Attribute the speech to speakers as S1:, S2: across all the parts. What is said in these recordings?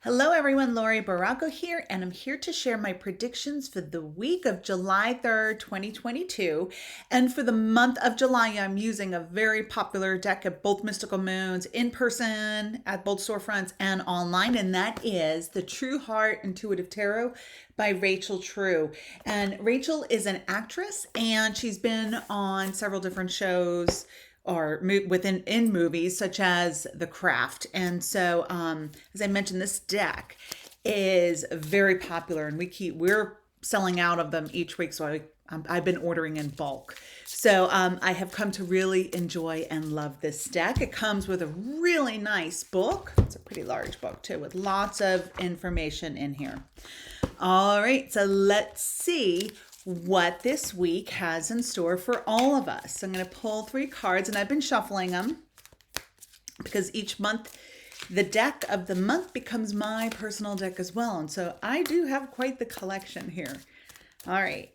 S1: Hello everyone, Laurie Barraco here, and I'm here to share my predictions for the week of July 3rd, 2022. And for the month of July, I'm using a very popular deck of both Mystical Moons in person at both storefronts and online, and that is the True Heart Intuitive Tarot by Rachel True. And Rachel is an actress, and she's been on several different shows or in movies such as The Craft. And so, as I mentioned, this deck is very popular, and we're selling out of them each week. So I've been ordering in bulk. So I have come to really enjoy and love this deck. It comes with a really nice book. It's a pretty large book too, with lots of information in here. All right, so let's see what this week has in store for all of us. So I'm going to pull 3 cards, and I've been shuffling them because each month the deck of the month becomes my personal deck as well. And so I do have quite the collection here. All right,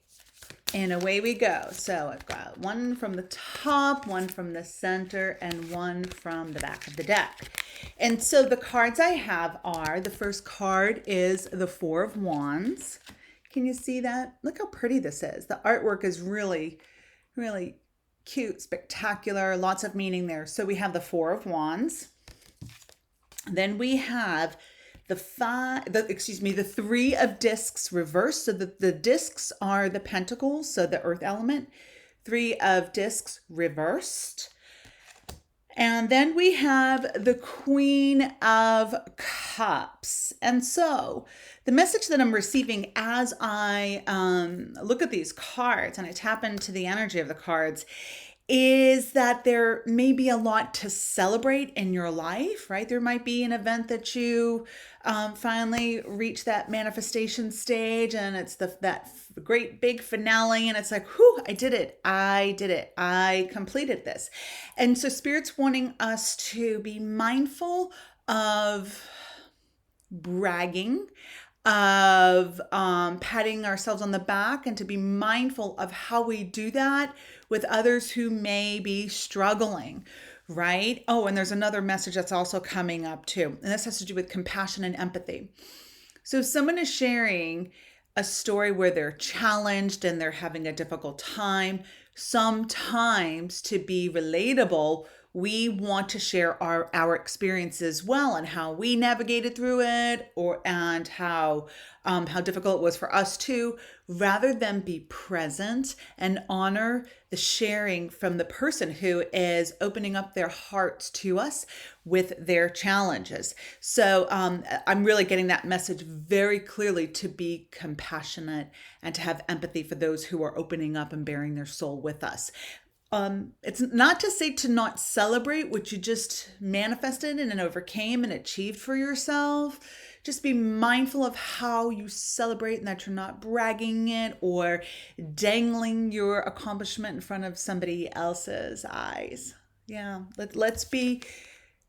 S1: and away we go. So I've got one from the top, one from the center, and one from the back of the deck. And so the cards I have are, the first card is the 4 of Wands. Can you see that? Look how pretty this is. The artwork is really, really cute, spectacular, lots of meaning there. So we have the 4 of Wands. Then we have the 3 of Discs reversed. So the discs are the pentacles, so the earth element. 3 of Discs reversed. And then we have the Queen of Cups. And so the message that I'm receiving as I look at these cards and I tap into the energy of the cards is that there may be a lot to celebrate in your life, right? There might be an event that you finally reach that manifestation stage, and it's that great big finale, and it's like, whew, I did it. I completed this. And so Spirit's wanting us to be mindful of bragging, of patting ourselves on the back, and to be mindful of how we do that with others who may be struggling, right? Oh, and there's another message that's also coming up too, and this has to do with compassion and empathy. So if someone is sharing a story where they're challenged and they're having a difficult time, sometimes to be relatable, we want to share our experiences as well, and how we navigated through it, and how difficult it was for us too, rather than be present and honor the sharing from the person who is opening up their hearts to us with their challenges. So I'm really getting that message very clearly, to be compassionate and to have empathy for those who are opening up and bearing their soul with us. It's not to say to not celebrate what you just manifested and overcame and achieved for yourself. Just be mindful of how you celebrate, and that you're not bragging it or dangling your accomplishment in front of somebody else's eyes. Yeah, let's be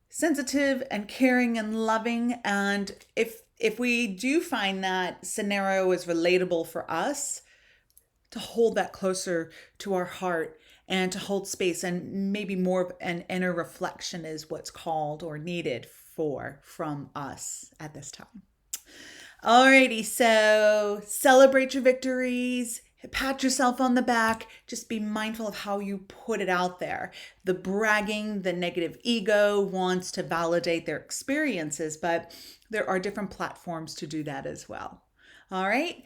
S1: sensitive and caring and loving. And if we do find that scenario is relatable for us, to hold that closer to our heart and to hold space, and maybe more of an inner reflection is what's called or needed from us at this time. Alrighty, so celebrate your victories, pat yourself on the back, just be mindful of how you put it out there. The bragging, the negative ego wants to validate their experiences, but there are different platforms to do that as well. All right.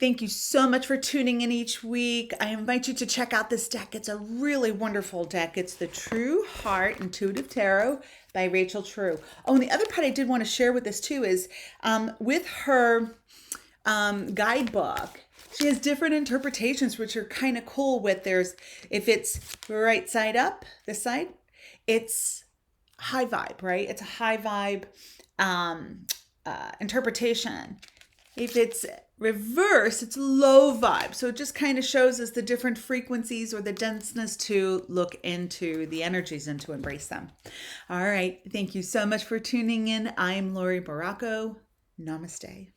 S1: Thank you so much for tuning in each week. I invite you to check out this deck. It's a really wonderful deck. It's the True Heart Intuitive Tarot by Rachel True. Oh, and the other part I did want to share with this too is with her guidebook, she has different interpretations, which are kind of cool. If it's right side up, this side, it's high vibe, right? It's a high vibe interpretation. If it's reverse, it's low vibe. So it just kind of shows us the different frequencies or the denseness to look into the energies and to embrace them. All right. Thank you so much for tuning in. I'm Laurie Barraco. Namaste.